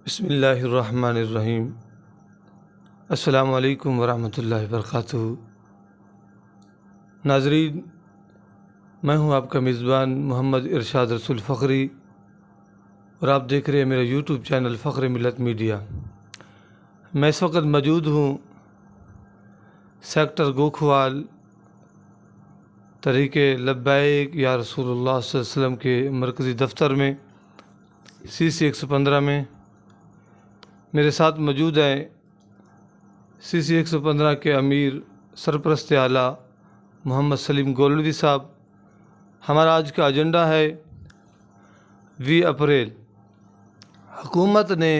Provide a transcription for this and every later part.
بسم اللہ الرحمن الرحیم۔ السلام علیکم ورحمۃ اللہ وبرکاتہ۔ ناظرین، میں ہوں آپ کا میزبان محمد ارشاد رسول فخری، اور آپ دیکھ رہے ہیں میرا یوٹیوب چینل فخر ملت میڈیا۔ میں اس وقت موجود ہوں سیکٹر گوکھوال طریق لبیک یا رسول اللہ صلی اللہ علیہ وسلم کے مرکزی دفتر میں CC 115 میں۔ میرے ساتھ موجود ہیں CC 115 کے امیر سرپرست اعلیٰ محمد سلیم گولوی صاحب۔ ہمارا آج کا ایجنڈا ہے 20 اپریل۔ حکومت نے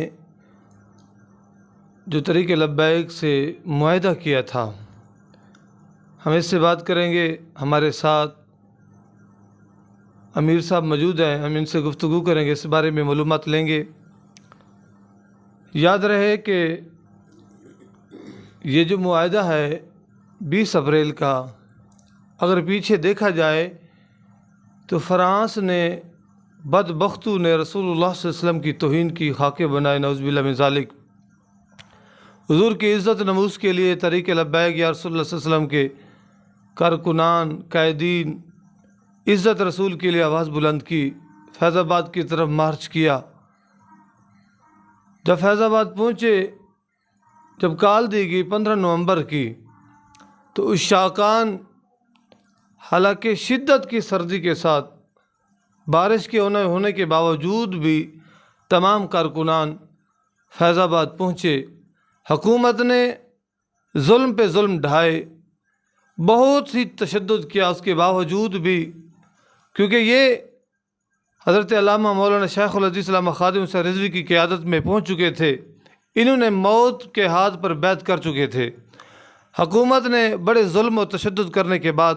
جو طریق لبیک سے معاہدہ کیا تھا، ہم اس سے بات کریں گے۔ ہمارے ساتھ امیر صاحب موجود ہیں، ہم ان سے گفتگو کریں گے، اس بارے میں معلومات لیں گے۔ یاد رہے کہ یہ جو معاہدہ ہے 20 اپریل کا، اگر پیچھے دیکھا جائے تو فرانس نے، بدبختوں نے رسول اللہ صلی اللہ علیہ وسلم کی توہین کی خاکے بنائے، نعوذ باللہ من ذالک۔ حضور کی عزت نموز کے لیے طریق لبیک یا رسول اللہ صلی اللہ علیہ وسلم کے کارکنان، قائدین عزت رسول کے لیے آواز بلند کی، فیض آباد کی طرف مارچ کیا۔ جب فیض آباد پہنچے، جب کال دی گئی 15 نومبر کی، تو اس شاکان، حالانکہ شدت کی سردی کے ساتھ، بارش کے ہونے کے باوجود بھی تمام کارکنان فیض آباد پہنچے۔ حکومت نے ظلم پہ ظلم ڈھائے، بہت ہی تشدد کیا، اس کے باوجود بھی، کیونکہ یہ حضرت علامہ مولانا شیخ الحدیث علامہ خادم حسین رضوی کی قیادت میں پہنچ چکے تھے۔ انہوں نے موت کے ہاتھ پر بیعت کر چکے تھے۔ حکومت نے بڑے ظلم و تشدد کرنے کے بعد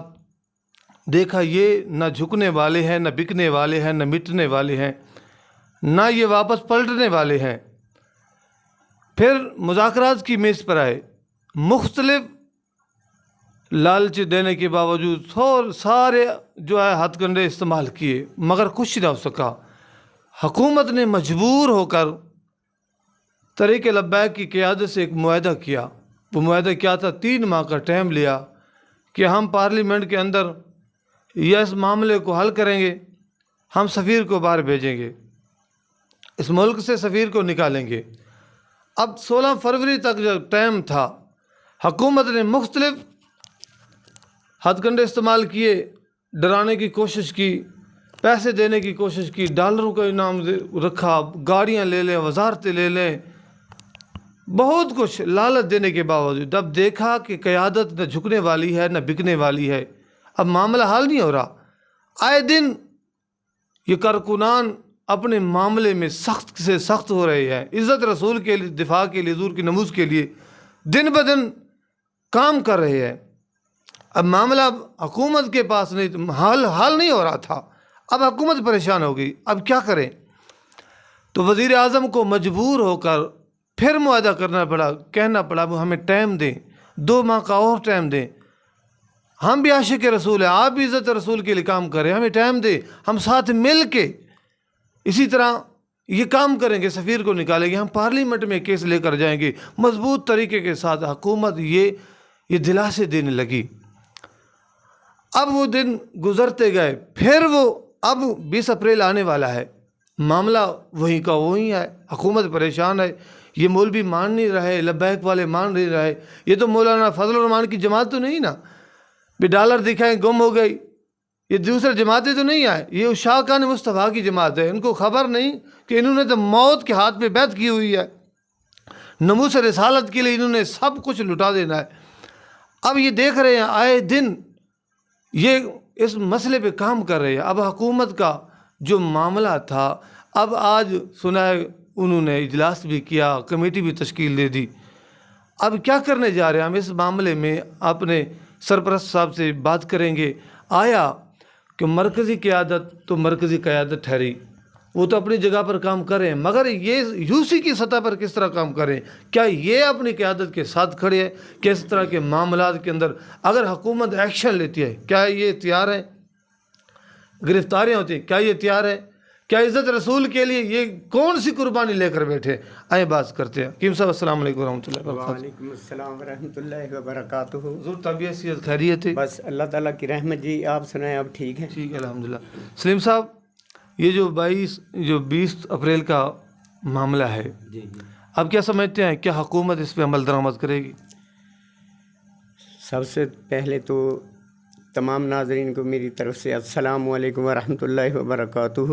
دیکھا یہ نہ جھکنے والے ہیں، نہ بکنے والے ہیں، نہ مٹنے والے ہیں، نہ یہ واپس پلٹنے والے ہیں۔ پھر مذاکرات کی میز پر آئے، مختلف لالچ دینے کے باوجود سارے جو ہے ہتھ کنڈے استعمال کیے، مگر کچھ نہ ہو سکا۔ حکومت نے مجبور ہو کر طریق لبیک کی قیادت سے ایک معاہدہ کیا۔ وہ معاہدہ کیا تھا؟ 3 ماہ کا ٹائم لیا کہ ہم پارلیمنٹ کے اندر اس معاملے کو حل کریں گے، ہم سفیر کو باہر بھیجیں گے، اس ملک سے سفیر کو نکالیں گے۔ اب 16 فروری تک جو ٹائم تھا، حکومت نے مختلف ہتھ کنڈے استعمال کیے، ڈرانے کی کوشش کی، پیسے دینے کی کوشش کی، ڈالروں کا انعام رکھا، گاڑیاں لے لیں، وزارتیں لے لیں، بہت کچھ لالچ دینے کے باوجود اب دیکھا کہ قیادت نہ جھکنے والی ہے، نہ بکنے والی ہے، اب معاملہ حل نہیں ہو رہا۔ آئے دن یہ کارکنان اپنے معاملے میں سخت سے سخت ہو رہے ہیں، عزت رسول کے لیے، دفاع کے لیے، حضور کی نموز کے لیے دن بدن کام کر رہے ہیں۔ اب معاملہ حکومت کے پاس نہیں، حل نہیں ہو رہا تھا، اب حکومت پریشان ہو گئی، اب کیا کریں؟ تو وزیر اعظم کو مجبور ہو کر پھر معاہدہ کرنا پڑا، کہنا پڑا وہ ہمیں ٹائم دیں، 2 ماہ کا اور ٹائم دیں، ہم بھی عاشق رسول ہیں، آپ بھی عزت رسول کے لیے کام کریں، ہمیں ٹائم دیں، ہم ساتھ مل کے اسی طرح یہ کام کریں گے، سفیر کو نکالیں گے، ہم پارلیمنٹ میں کیس لے کر جائیں گے، مضبوط طریقے کے ساتھ۔ حکومت یہ دلاسے دینے لگی۔ اب وہ دن گزرتے گئے، پھر وہ اب 20 اپریل آنے والا ہے، معاملہ وہیں کا وہیں ہے، حکومت پریشان ہے، یہ مولوی مان نہیں رہے، لبیک والے مان نہیں رہے، یہ تو مولانا فضل الرحمان کی جماعت تو نہیں نا، بھی ڈالر دکھائیں گم ہو گئی، یہ دوسرے جماعتیں تو نہیں آئے، یہ شاکان مصطفیٰ کی جماعت ہے، ان کو خبر نہیں کہ انہوں نے تو موت کے ہاتھ پہ بیعت کی ہوئی ہے، نموز رسالت کے لیے انہوں نے سب کچھ لٹا دینا ہے۔ اب یہ دیکھ رہے ہیں آئے دن یہ اس مسئلے پہ کام کر رہے ہیں۔ اب حکومت کا جو معاملہ تھا، اب آج سنا ہے انہوں نے اجلاس بھی کیا، کمیٹی بھی تشکیل دے دی۔ اب کیا کرنے جا رہے ہیں؟ ہم اس معاملے میں اپنے سرپرست صاحب سے بات کریں گے۔ آیا کہ مرکزی قیادت تو مرکزی قیادت ٹھہری، وہ تو اپنی جگہ پر کام کریں، مگر یہ یوسی کی سطح پر کس طرح کام کریں؟ کیا یہ اپنی قیادت کے ساتھ کھڑے ہیں؟ کس طرح کے معاملات کے اندر اگر حکومت ایکشن لیتی ہے، کیا یہ تیار ہے؟ گرفتاریاں ہوتی ہیں، کیا یہ تیار ہے کیا عزت رسول کے لیے یہ کون سی قربانی لے کر بیٹھے؟ آئے بات کرتے ہیں۔ حکیم صاحب السلام علیکم ورحمۃ اللہ وبرکاتہ۔ وعلیکم السلام ورحمۃ اللہ وبرکاتہ۔ حضور طبیعت صحت خیریت ہے؟ بس اللہ تعالیٰ کی رحمت جی، آپ سنائیں اب ٹھیک ہے؟ ٹھیک ہے الحمدللہ۔ سلیم صاحب، یہ جو 20 اپریل کا معاملہ ہے، جی آپ کیا سمجھتے ہیں، کیا حکومت اس پہ عمل درآمد کرے گی؟ سب سے پہلے تو تمام ناظرین کو میری طرف سے السلام علیکم ورحمۃ اللہ وبرکاتہ۔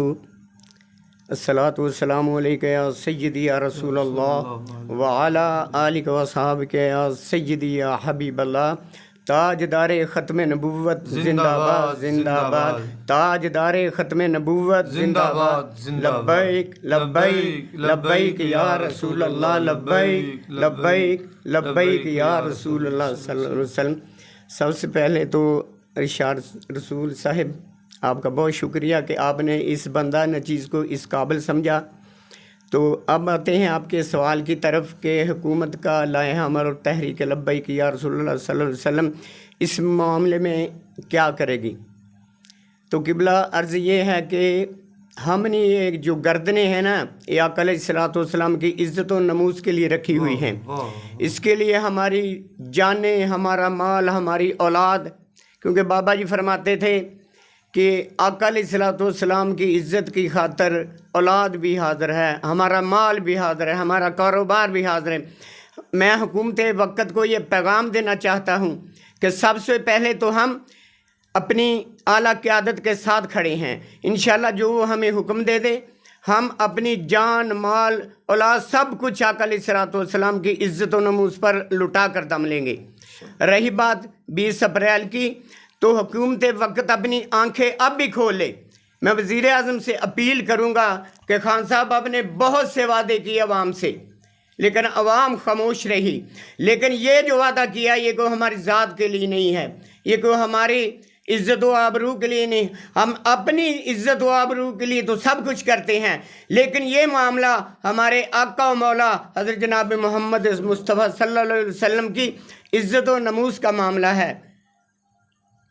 الصلاۃ والسلام علیکہ یا سیدی یا رسول اللہ وعلی آلک و صحابک یا سیدی یا حبیب اللہ۔ تاجدار ختم نبوت زندہ باد زندہ باد، تاجدار ختم نبوت زندہ باد، لبیک لبیک لبیک یا رسول اللہ، لبیک لبیک لبیک یا رسول اللہ صلی اللہ علیہ وسلم۔ سب سے پہلے تو ارشاد رسول صاحب، آپ کا بہت شکریہ کہ آپ نے اس بندہ نچیز کو اس قابل سمجھا۔ تو اب آتے ہیں آپ کے سوال کی طرف کہ حکومت کا لائحہ عمل اور تحریک لبیک یا رسول اللہ صلی اللہ علیہ وسلم اس معاملے میں کیا کرے گی؟ تو قبلہ عرض یہ ہے کہ ہم نے یہ جو گردنیں ہیں نا، یہ آقا علیہ الصلوۃ والسلام کی عزت و نموز کے لیے رکھی ہوئی ہیں۔ اس کے لیے ہماری جانیں، ہمارا مال، ہماری اولاد، کیونکہ بابا جی فرماتے تھے کہ آقا علیہ الصلوۃ والسلام کی عزت کی خاطر اولاد بھی حاضر ہے، ہمارا مال بھی حاضر ہے، ہمارا کاروبار بھی حاضر ہے۔ میں حکومت وقت کو یہ پیغام دینا چاہتا ہوں کہ سب سے پہلے تو ہم اپنی اعلیٰ قیادت کے ساتھ کھڑے ہیں۔ انشاءاللہ جو وہ ہمیں حکم دے دے، ہم اپنی جان، مال، اولاد سب کچھ آقا علیہ الصلوۃ والسلام کی عزت و نموز پر لٹا کر دم لیں گے۔ رہی بات 20 اپریل کی، تو حکومت وقت اپنی آنکھیں اب بھی کھول لے۔ میں وزیر اعظم سے اپیل کروں گا کہ خان صاحب، آپ نے بہت سے وعدے کیے عوام سے، لیکن عوام خاموش رہی۔ لیکن یہ جو وعدہ کیا، یہ کوئی ہماری ذات کے لیے نہیں ہے، یہ کوئی ہماری عزت و آبرو کے لیے نہیں۔ ہم اپنی عزت و آبرو کے لیے تو سب کچھ کرتے ہیں، لیکن یہ معاملہ ہمارے آقا و مولا حضرت جناب محمد مصطفیٰ صلی اللہ علیہ وسلم کی عزت و نموز کا معاملہ ہے۔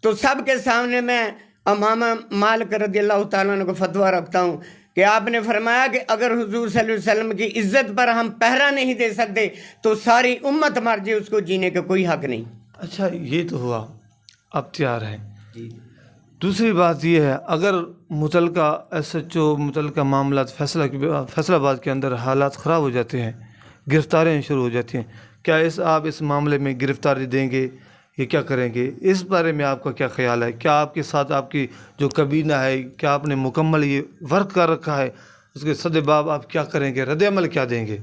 تو سب کے سامنے میں امام مالک رضی اللہ تعالیٰ عنہ کو فتویٰ رکھتا ہوں کہ آپ نے فرمایا کہ اگر حضور صلی اللہ علیہ وسلم کی عزت پر ہم پہرا نہیں دے سکتے تو ساری امت مر جائے، اس کو جینے کا کوئی حق نہیں۔ اچھا، یہ تو ہوا، اب تیار ہے۔ دوسری بات یہ ہے، اگر متعلقہ SHO متعلقہ معاملات فیصل آباد کے اندر حالات خراب ہو جاتے ہیں، گرفتاریاں شروع ہو جاتی ہیں، کیا آپ اس معاملے میں گرفتاری دیں گے؟ یہ کیا کریں گے؟ اس بارے میں آپ کا کیا خیال ہے؟ کیا آپ کے ساتھ آپ کی جو کابینہ ہے، کیا آپ نے مکمل یہ ورک کر رکھا ہے؟ اس کے صدباب آپ کیا کریں گے؟ رد عمل کیا دیں گے؟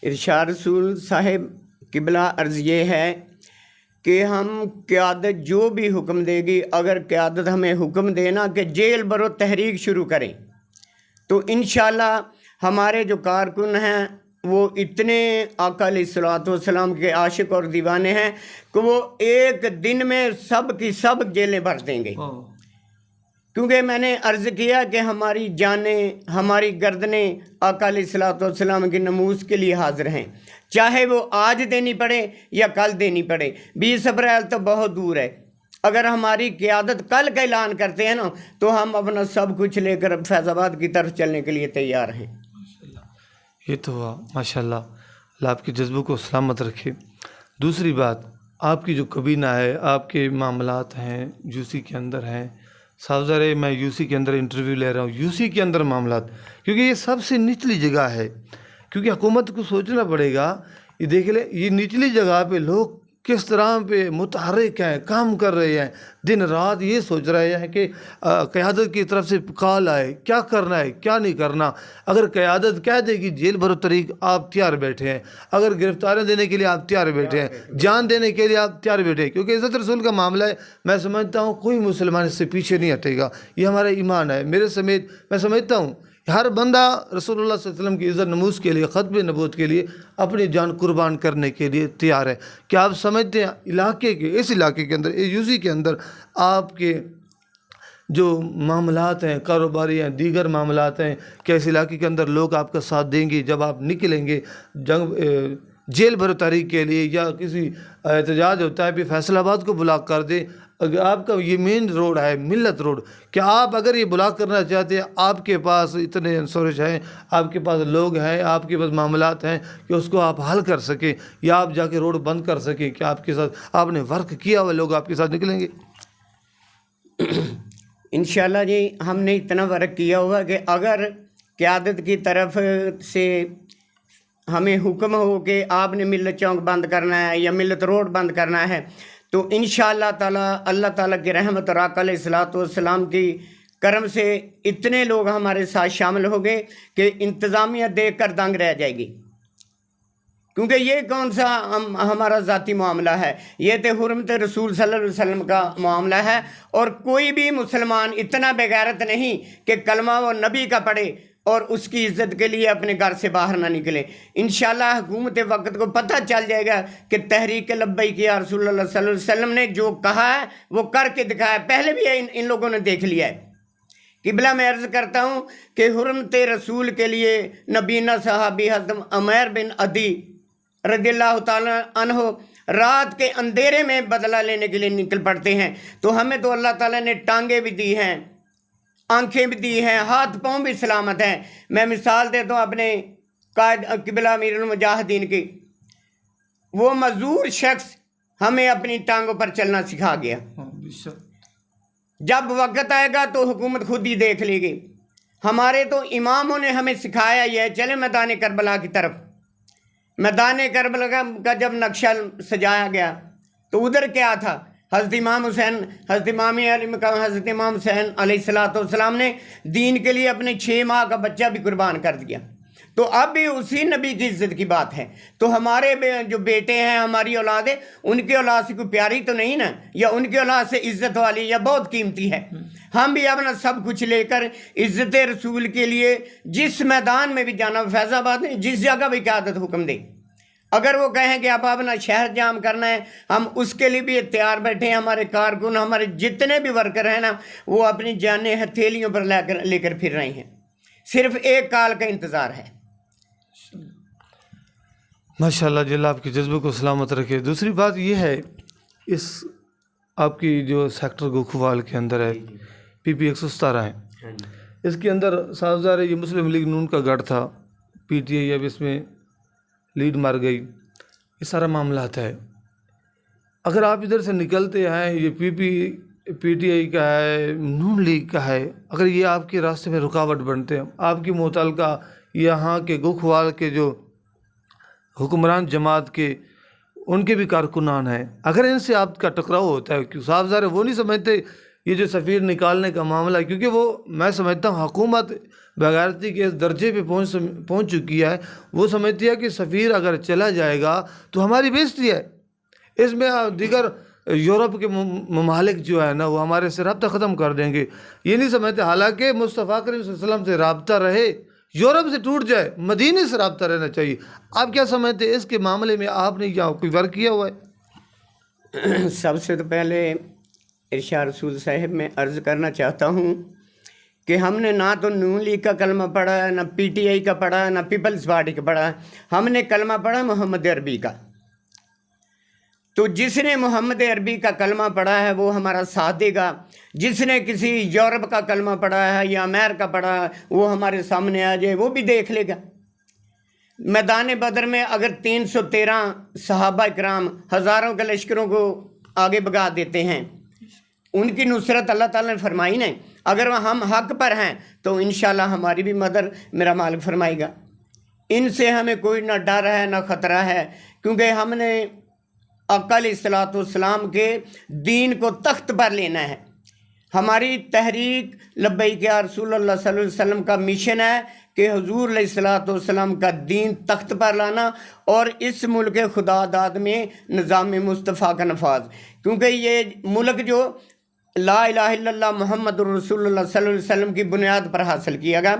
ارشاد رسول صاحب، قبلہ عرض یہ ہے کہ ہم قیادت جو بھی حکم دے گی، اگر قیادت ہمیں حکم دینا کہ جیل برو تحریک شروع کریں، تو انشاءاللہ ہمارے جو کارکن ہیں وہ اتنے آقا علیہ الصلوۃ والسلام کے عاشق اور دیوانے ہیں کہ وہ ایک دن میں سب کی سب جیلیں بھر دیں گے۔ کیونکہ میں نے عرض کیا کہ ہماری جانیں، ہماری گردنیں آقا علیہ الصلوۃ والسلام کی نموز کے لیے حاضر ہیں، چاہے وہ آج دینی پڑے یا کل دینی پڑے۔ 20 اپریل تو بہت دور ہے، اگر ہماری قیادت کل کا اعلان کرتے ہیں نا، تو ہم اپنا سب کچھ لے کر فیض آباد کی طرف چلنے کے لیے تیار ہیں۔ یہ تو ہوا، ماشاءاللہ، اللہ آپ کے جذبوں کو سلامت رکھے۔ دوسری بات، آپ کی جو کابینہ ہے، آپ کے معاملات ہیں UC کے اندر ہیں، صاف ظاہر ہے میں UC کے اندر انٹرویو لے رہا ہوں، UC کے اندر معاملات، کیونکہ یہ سب سے نچلی جگہ ہے، کیونکہ حکومت کو سوچنا پڑے گا، یہ دیکھ لیں یہ نچلی جگہ پہ لوگ کس طرح پہ متحرک ہیں، کام کر رہے ہیں، دن رات یہ سوچ رہے ہیں کہ قیادت کی طرف سے کال آئے، کیا کرنا ہے کیا نہیں کرنا۔ اگر قیادت کہہ دے گی جیل بھرو طریق، آپ تیار بیٹھے ہیں، اگر گرفتاریاں دینے کے لیے آپ تیار بیٹھے ہیں، جان دینے کے لیے آپ تیار بیٹھے ہیں، کیونکہ عزت رسول کا معاملہ ہے۔ میں سمجھتا ہوں کوئی مسلمان اس سے پیچھے نہیں ہٹے گا، یہ ہمارا ایمان ہے، میرے سمیت میں سمجھتا ہوں ہر بندہ رسول اللہ صلی اللہ علیہ وسلم کی عزت نموز کے لیے، ختم نبوت کے لیے اپنی جان قربان کرنے کے لیے تیار ہے۔ کیا آپ سمجھتے ہیں علاقے کے، اس علاقے کے اندر، UC کے اندر آپ کے جو معاملات ہیں، کاروباری ہیں، دیگر معاملات ہیں، کیا اس علاقے کے اندر لوگ آپ کا ساتھ دیں گے جب آپ نکلیں گے جیل بھر تحریک کے لیے، یا کسی احتجاج ہوتا ہے پھر فیصل آباد کو بلاک کر دیں، اگر آپ کا یہ مین روڈ ہے ملت روڈ، کہ آپ اگر یہ بلاک کرنا چاہتے ہیں، آپ کے پاس اتنے انسورج ہیں، آپ کے پاس لوگ ہیں، آپ کے پاس معاملات ہیں کہ اس کو آپ حل کر سکیں، یا آپ جا کے روڈ بند کر سکیں، کہ آپ کے ساتھ آپ نے ورک کیا ہوا لوگ آپ کے ساتھ نکلیں گے؟ انشاءاللہ جی ہم نے اتنا ورک کیا ہوا کہ اگر قیادت کی طرف سے ہمیں حکم ہو کہ آپ نے ملت چوک بند کرنا ہے یا ملت روڈ بند کرنا ہے، تو انشاءاللہ تعالیٰ اللہ تعالیٰ کی رحمت اور آقا علیہ الصلوۃ والسلام کی کرم سے اتنے لوگ ہمارے ساتھ شامل ہو گئے کہ انتظامیہ دیکھ کر دنگ رہ جائے گی، کیونکہ یہ کون سا ہمارا ذاتی معاملہ ہے، یہ تو حرمت رسول صلی اللہ علیہ وسلم کا معاملہ ہے، اور کوئی بھی مسلمان اتنا بے غیرت نہیں کہ کلمہ و نبی کا پڑھے اور اس کی عزت کے لیے اپنے گھر سے باہر نہ نکلے۔ انشاءاللہ حکومت وقت کو پتہ چل جائے گا کہ تحریک لبیک یا رسول اللہ صلی اللہ علیہ وسلم نے جو کہا ہے وہ کر کے دکھایا، پہلے بھی ان لوگوں نے دیکھ لیا ہے۔ قبلہ میں عرض کرتا ہوں کہ حرمت رسول کے لیے نبینا صحابی حضرت عمیر بن عدی رضی اللہ تعالیٰ عنہ رات کے اندھیرے میں بدلہ لینے کے لیے نکل پڑتے ہیں، تو ہمیں تو اللہ تعالیٰ نے ٹانگیں بھی دی ہیں، آنکھیں بھی دی ہیں، ہاتھ پاؤں بھی سلامت ہیں۔ میں مثال دیتا ہوں اپنے قائد قبلہ امیر المجاہدین کی، وہ معذور شخص ہمیں اپنی ٹانگوں پر چلنا سکھا گیا۔ جب وقت آئے گا تو حکومت خود ہی دیکھ لے گی۔ ہمارے تو اماموں نے ہمیں سکھایا یہ ہے، چلے میدان کربلا کی طرف۔ میدان کربلا کا جب نقشہ سجایا گیا تو ادھر کیا تھا؟ حضرت امام حسین، حضرت امام علی مقام حضرت امام حسین علیہ الصلوۃ والسلام نے دین کے لیے اپنے 6 ماہ کا بچہ بھی قربان کر دیا۔ تو اب بھی اسی نبی کی عزت کی بات ہے، تو ہمارے جو بیٹے ہیں، ہماری اولاد ہے، ان کی اولاد سے کوئی پیاری تو نہیں نا، یا ان کی اولاد سے عزت والی یا بہت قیمتی ہے۔ ہم بھی اپنا سب کچھ لے کر عزت رسول کے لیے جس میدان میں بھی جانا، فیض آباد میں جس جگہ بھی قیادت حکم دے، اگر وہ کہیں کہ آپ اپنا شہر جام کرنا ہے، ہم اس کے لیے بھی تیار بیٹھے ہیں۔ ہمارے کارکن، ہمارے جتنے بھی ورکر ہیں نا، وہ اپنی جانیں ہتھیلیوں پر لے کر پھر رہے ہیں، صرف ایک کال کا انتظار ہے۔ ماشاءاللہ جل آپ کے جذبے کو سلامت رکھے۔ دوسری بات یہ ہے، اس آپ کی جو سیکٹر گوکھوال کے اندر ہے PP 117 ہے، اس کے اندر صاحبزار یہ مسلم لیگ نون کا گڑھ تھا، PTI اب اس میں لیڈ مر گئی، یہ سارا معاملات ہے۔ اگر آپ ادھر سے نکلتے ہیں، یہ PTI کا ہے، نون لیگ کا ہے، اگر یہ آپ کے راستے میں رکاوٹ بنتے ہیں، آپ کی متعلقہ یہاں کے گوکھوال کے جو حکمران جماعت کے ان کے بھی کارکنان ہیں، اگر ان سے آپ کا ٹکراؤ ہوتا ہے، کیوں صاحب ظاہر وہ نہیں سمجھتے یہ جو سفیر نکالنے کا معاملہ ہے، کیونکہ وہ میں سمجھتا ہوں حکومت بغیرتی کے اس درجے پہ پہنچ چکی ہے، وہ سمجھتی ہے کہ سفیر اگر چلا جائے گا تو ہماری بےزتی ہے، اس میں دیگر یورپ کے ممالک جو ہے نا وہ ہمارے سے رابطہ ختم کر دیں گے، یہ نہیں سمجھتے۔ حالانکہ مصطفیٰ کریم صلی اللہ علیہ وسلم سے رابطہ رہے، یورپ سے ٹوٹ جائے، مدینے سے رابطہ رہنا چاہیے۔ آپ کیا سمجھتے ہیں اس کے معاملے میں؟ آپ نے کیا کوئی ورک کیا ہوا ہے؟ سب سے تو پہلے ارشاد رسول صاحب میں عرض کرنا چاہتا ہوں کہ ہم نے نہ تو نون لیگ کا کلمہ پڑھا ہے، نہ PTI کا پڑھا ہے، نہ پیپلز پارٹی کا پڑھا ہے، ہم نے کلمہ پڑھا محمد عربی کا۔ تو جس نے محمد عربی کا کلمہ پڑھا ہے وہ ہمارا ساتھ دے گا، جس نے کسی یورپ کا کلمہ پڑھا ہے یا امریکہ پڑھا ہے وہ ہمارے سامنے آ جائے، وہ بھی دیکھ لے گا۔ میدان بدر میں اگر 313 صحابہ کرام ہزاروں کے لشکروں کو آگے بگا دیتے ہیں، ان کی نصرت اللہ تعالیٰ نے فرمائی نہیں، اگر ہم حق پر ہیں تو انشاءاللہ ہماری بھی مدد میرا مالک فرمائے گا۔ ان سے ہمیں کوئی نہ ڈر ہے نہ خطرہ ہے، کیونکہ ہم نے آقا علیہ الصلوۃ والسلام کے دین کو تخت پر لینا ہے۔ ہماری تحریک لبیک یا رسول اللہ صلی اللہ علیہ وسلم کا مشن ہے کہ حضور علیہ الصلوۃ والسلام کا دین تخت پر لانا اور اس ملک خدا داد میں نظام مصطفیٰ کا نفاذ، کیونکہ یہ ملک جو لا الہ الا اللہ محمد رسول اللہ صلی اللہ علیہ وسلم کی بنیاد پر حاصل کیا گیا،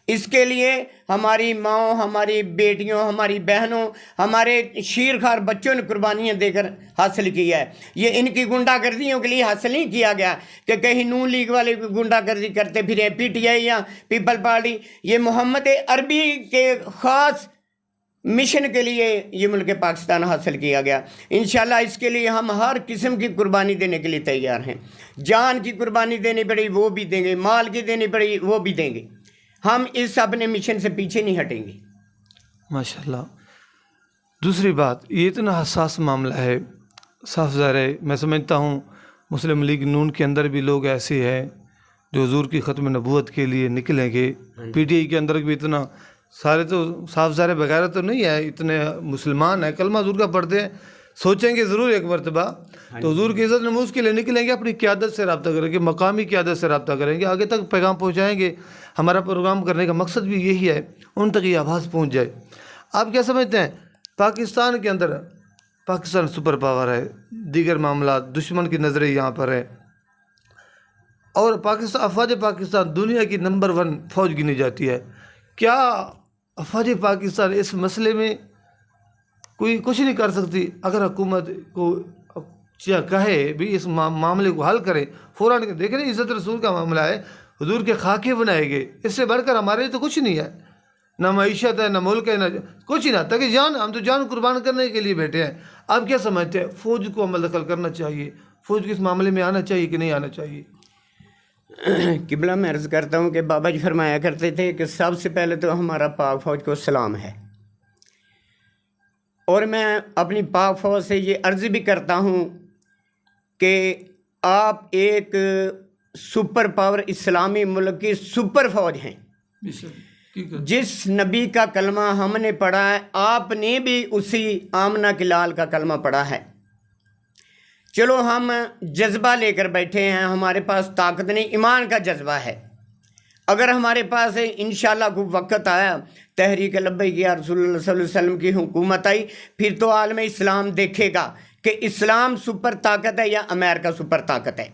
اس کے لیے ہماری ماؤں، ہماری بیٹیوں، ہماری بہنوں، ہمارے شیرخوار بچوں نے قربانیاں دے کر حاصل کیا ہے۔ یہ ان کی گنڈا گردیوں کے لیے حاصل نہیں کیا گیا کہ کہیں نون لیگ والے گنڈا گردی کرتے پھریں، PTI یا پیپل پارٹی، یہ محمد عربی کے خاص مشن کے لیے یہ ملک پاکستان حاصل کیا گیا. انشاءاللہ اس کے لیے ہم ہر قسم کی قربانی دینے کے لیے تیار ہیں. جان کی قربانی دینی پڑی وہ بھی دیں گے, مال کی دینی پڑی وہ بھی دیں گے. ہم اس اپنے مشن سے پیچھے نہیں ہٹیں گے. ماشاءاللہ. دوسری بات, یہ اتنا حساس معاملہ ہے, صاف ظاہر ہے, میں سمجھتا ہوں مسلم لیگ نون کے اندر بھی لوگ ایسے ہیں جو حضور کی ختم نبوت کے لیے نکلیں گے. پی ٹی آئی کے اندر بھی اتنا سارے تو صاف ظاہر بغیر تو نہیں ہے, اتنے مسلمان ہیں, کلمہ حضور کا پڑھتے ہیں, سوچیں گے ضرور ایک مرتبہ تو حضور کی عزت نموز کے لیے نکلیں گے, اپنی قیادت سے رابطہ کریں گے, مقامی قیادت سے رابطہ کریں گے, آگے تک پیغام پہنچائیں گے. ہمارا پروگرام کرنے کا مقصد بھی یہی ہے, ان تک یہ آواز پہنچ جائے. آپ کیا سمجھتے ہیں, پاکستان کے اندر پاکستان سپر پاور ہے, دیگر معاملات, دشمن کی نظریں یہاں پر ہے, اور پاکستان افواج پاکستان دنیا کی نمبر 1 فوج گنی جاتی ہے. کیا افواج پاکستان اس مسئلے میں کوئی کچھ نہیں کر سکتی؟ اگر حکومت کو کہے بھی اس معاملے کو حل کرے فوراً. دیکھیں عزت رسول کا معاملہ ہے, حضور کے خاکے بنائے گئے, اس سے بڑھ کر ہمارے لیے تو کچھ نہیں ہے, نہ معیشت ہے, نہ ملک ہے, نہ کچھ ہی نہ, تاکہ جان, ہم تو جان قربان کرنے کے لیے بیٹھے ہیں. آپ کیا سمجھتے ہیں, فوج کو عمل دخل کرنا چاہیے, فوج کو اس معاملے میں آنا چاہیے کہ نہیں آنا چاہیے؟ قبلہ میں عرض کرتا ہوں کہ بابا جی فرمایا کرتے تھے کہ سب سے پہلے تو ہمارا پاک فوج کو سلام ہے, اور میں اپنی پاک فوج سے یہ عرض بھی کرتا ہوں کہ آپ ایک سپر پاور اسلامی ملک کی سپر فوج ہیں. جس نبی کا کلمہ ہم نے پڑھا ہے, آپ نے بھی اسی آمنہ کے لال کا کلمہ پڑھا ہے. چلو ہم جذبہ لے کر بیٹھے ہیں, ہمارے پاس طاقت نہیں, ایمان کا جذبہ ہے. اگر ہمارے پاس انشاءاللہ کوئی وقت آیا, تحریک لبیک یا رسول اللہ صلی اللہ علیہ وسلم کی حکومت آئی, پھر تو عالم اسلام دیکھے گا کہ اسلام سپر طاقت ہے یا امریکہ سپر طاقت ہے.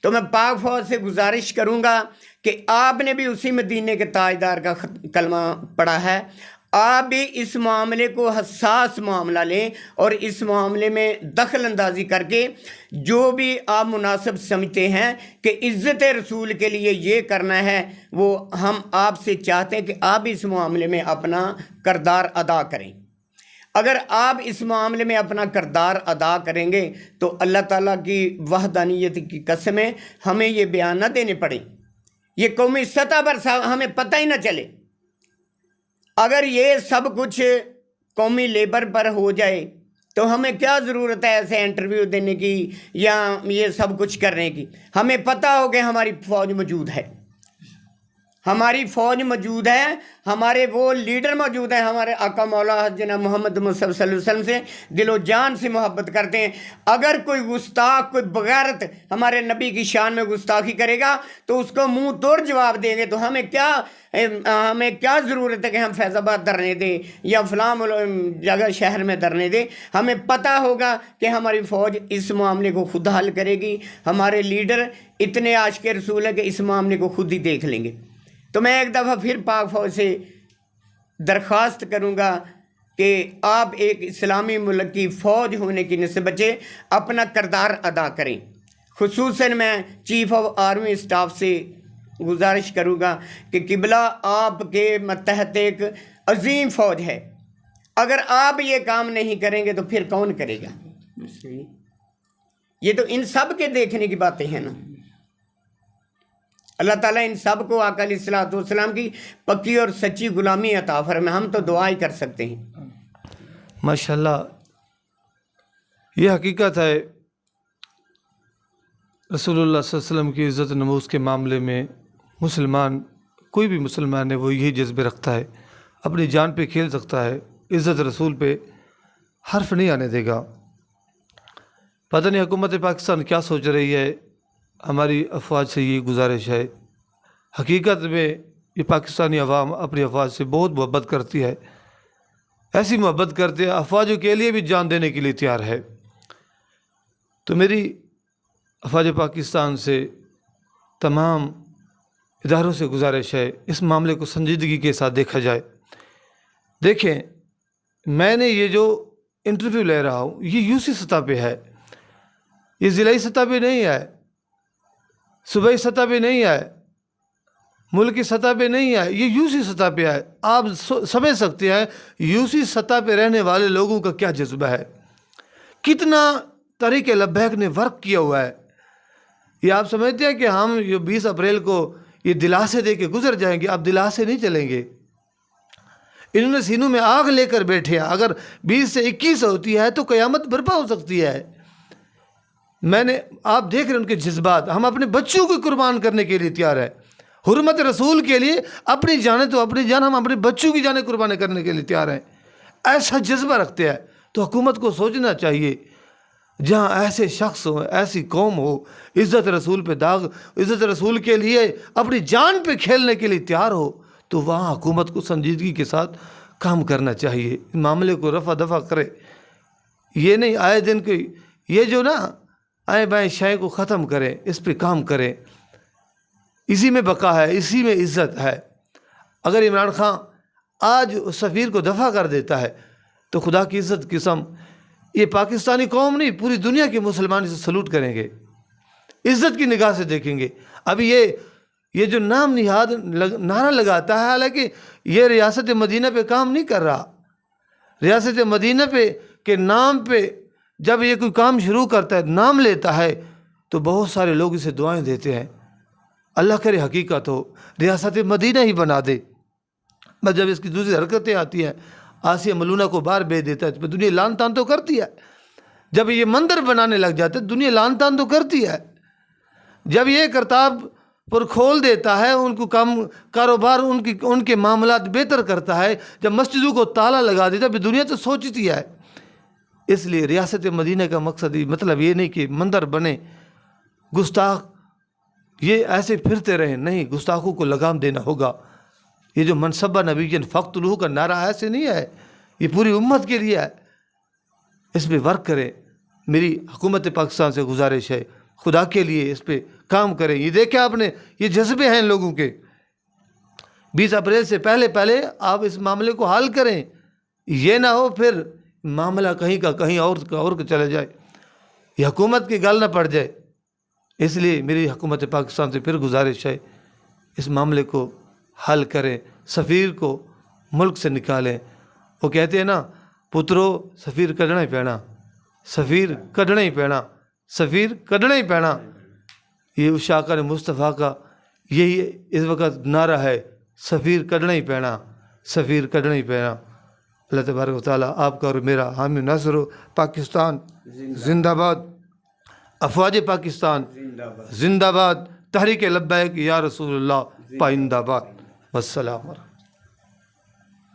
تو میں پاک فوج سے گزارش کروں گا کہ آپ نے بھی اسی مدینے کے تاجدار کا کلمہ پڑھا ہے, آپ بھی اس معاملے کو حساس معاملہ لیں, اور اس معاملے میں دخل اندازی کر کے جو بھی آپ مناسب سمجھتے ہیں کہ عزت رسول کے لیے یہ کرنا ہے, وہ ہم آپ سے چاہتے ہیں کہ آپ بھی اس معاملے میں اپنا کردار ادا کریں. اگر آپ اس معاملے میں اپنا کردار ادا کریں گے تو اللہ تعالیٰ کی وحدانیت کی قسمیں ہمیں یہ بیان نہ دینے پڑیں, یہ قومی سطح پر ہمیں پتہ ہی نہ چلے. اگر یہ سب کچھ قومی لیبر پر ہو جائے تو ہمیں کیا ضرورت ہے ایسے انٹرویو دینے کی یا یہ سب کچھ کرنے کی. ہمیں پتہ ہو کہ ہماری فوج موجود ہے, ہماری فوج موجود ہے, ہمارے وہ لیڈر موجود ہیں, ہمارے آقا مولا جناب محمد مصطفیٰ صلی اللہ علیہ وسلم سے دل و جان سے محبت کرتے ہیں. اگر کوئی گستاخ, کوئی بغیرت ہمارے نبی کی شان میں گستاخی کرے گا تو اس کو منہ توڑ جواب دیں گے. تو ہمیں کیا ضرورت ہے کہ ہم فیض آباد دھرنے دیں یا فلاں جگہ شہر میں دھرنے دیں. ہمیں پتہ ہوگا کہ ہماری فوج اس معاملے کو خود حل کرے گی, ہمارے لیڈر اتنے عاشق رسول ہیں کہ اس معاملے کو خود ہی دیکھ لیں گے. تو میں ایک دفعہ پھر پاک فوج سے درخواست کروں گا کہ آپ ایک اسلامی ملک کی فوج ہونے کی نسبت سے اپنا کردار ادا کریں. خصوصاً میں چیف آف آرمی اسٹاف سے گزارش کروں گا کہ قبلہ آپ کے متحد ایک عظیم فوج ہے, اگر آپ یہ کام نہیں کریں گے تو پھر کون کرے گا؟ یہ تو ان سب کے دیکھنے کی باتیں ہیں نا. اللہ تعالیٰ ان سب کو آقا علیہ الصلوۃ والسلام کی پکی اور سچی غلامی عطا فرمائے. ہم تو دعا ہی کر سکتے ہیں. ماشاءاللہ, یہ حقیقت ہے. رسول اللہ صلی اللہ علیہ وسلم کی عزت نموز کے معاملے میں مسلمان, کوئی بھی مسلمان ہے وہ یہی جذبے رکھتا ہے, اپنی جان پہ کھیل سکتا ہے, عزت رسول پہ حرف نہیں آنے دے گا. پتہ نہیں حکومت پاکستان کیا سوچ رہی ہے. ہماری افواج سے یہ گزارش ہے, حقیقت میں یہ پاکستانی عوام اپنی افواج سے بہت محبت کرتی ہے, ایسی محبت کرتے ہیں افواجوں کے لیے بھی جان دینے کے لیے تیار ہے. تو میری افواج پاکستان سے تمام اداروں سے گزارش ہے, اس معاملے کو سنجیدگی کے ساتھ دیکھا جائے. دیکھیں, میں نے یہ جو انٹرویو لے رہا ہوں یہ یو سی سطح پہ ہے, یہ ضلعی سطح پہ نہیں ہے, صوبائی سطح پہ نہیں ہے, ملک کی سطح پہ نہیں ہے، یہ یوسی سطح پہ ہے۔ آپ سمجھ سکتے ہیں یوسی سطح پہ رہنے والے لوگوں کا کیا جذبہ ہے، کتنا طریق لبیک نے ورک کیا ہوا ہے۔ یہ آپ سمجھتے ہیں کہ ہم یہ 20 اپریل کو یہ دلاسے دے کے گزر جائیں گے؟ آپ دلاسے نہیں چلیں گے۔ انہوں نے سینوں میں آگ لے کر بیٹھے ہیں۔ اگر 20 سے 21 ہوتی ہے تو قیامت برپا ہو سکتی ہے۔ آپ دیکھ رہے ہیں ان کے جذبات۔ ہم اپنے بچوں کو قربان کرنے کے لیے تیار ہیں، حرمت رسول کے لیے اپنی جانیں تو اپنی جان، ہم اپنے بچوں کی جانیں قربان کرنے کے لیے تیار ہیں۔ ایسا جذبہ رکھتے ہیں تو حکومت کو سوچنا چاہیے، جہاں ایسے شخص ہو، ایسی قوم ہو، عزت رسول پہ داغ، عزت رسول کے لیے اپنی جان پہ کھیلنے کے لیے تیار ہو، تو وہاں حکومت کو سنجیدگی کے ساتھ کام کرنا چاہیے، معاملے کو رفع دفع کرے۔ یہ نہیں آئے دن کو یہ جو نا آئیں بائیں شے کو ختم کریں، اس پہ کام کریں۔ اسی میں بقا ہے، اسی میں عزت ہے۔ اگر عمران خان آج اس سفیر کو دفع کر دیتا ہے تو خدا کی عزت قسم یہ پاکستانی قوم نہیں، پوری دنیا کے مسلمان اسے سلوٹ کریں گے، عزت کی نگاہ سے دیکھیں گے۔ ابھی یہ جو نام نہاد نعرہ لگاتا ہے، حالانکہ یہ ریاست مدینہ پہ کام نہیں کر رہا۔ ریاست مدینہ پہ کے نام پہ جب یہ کوئی کام شروع کرتا ہے، نام لیتا ہے، تو بہت سارے لوگ اسے دعائیں دیتے ہیں، اللہ کرے حقیقت ہو، ریاست مدینہ ہی بنا دے۔ بس جب اس کی دوسری حرکتیں آتی ہیں، آسیہ ملونہ کو باہر بھیج دیتا ہے، تو دنیا لان تان تو کرتی ہے۔ جب یہ مندر بنانے لگ جاتے ہیں، دنیا لان تان تو کرتی ہے۔ جب یہ کرتاب پر کھول دیتا ہے، ان کو کاروبار ان کے معاملات بہتر کرتا ہے، جب مسجدوں کو تالا لگا دیتا ہے، دنیا تو سوچتی ہے۔ اس لیے ریاست مدینہ کا مقصد مطلب یہ نہیں کہ مندر بنے، گستاخ یہ ایسے پھرتے رہیں، نہیں، گستاخوں کو لگام دینا ہوگا۔ یہ جو منصبہ نبی فقتلوہ کا نعرہ ایسے نہیں ہے، یہ پوری امت کے لیے ہے، اس پہ ورک کریں۔ میری حکومت پاکستان سے گزارش ہے، خدا کے لیے اس پہ کام کریں۔ یہ دیکھیں آپ نے، یہ جذبے ہیں ان لوگوں کے۔ 20 اپریل سے پہلے آپ اس معاملے کو حل کریں، یہ نہ ہو پھر معاملہ کہیں کا کہیں اور کا چلا جائے، یہ حکومت کی گل نہ پڑ جائے۔ اس لیے میری حکومت پاکستان سے پھر گزارش ہے، اس معاملے کو حل کریں، سفیر کو ملک سے نکالیں۔ وہ کہتے ہیں نا، پترو سفیر کڈنا ہی پینا، سفیر کڈنا ہی پینا، سفیر کڈنا ہی پینا۔ یہ اس شاکر مصطفیٰ کا یہی اس وقت نعرہ ہے، سفیر کڈنا ہی پینا، سفیر کڈنا ہی پینا۔ اللہ تبارک و تعالیٰ آپ کا اور میرا حامی ناصر ہو۔ پاکستان زندہ باد، افواج پاکستان زندہ باد، تحریک لبیک یا رسول اللہ پائندہ باد۔ والسلام علیکم۔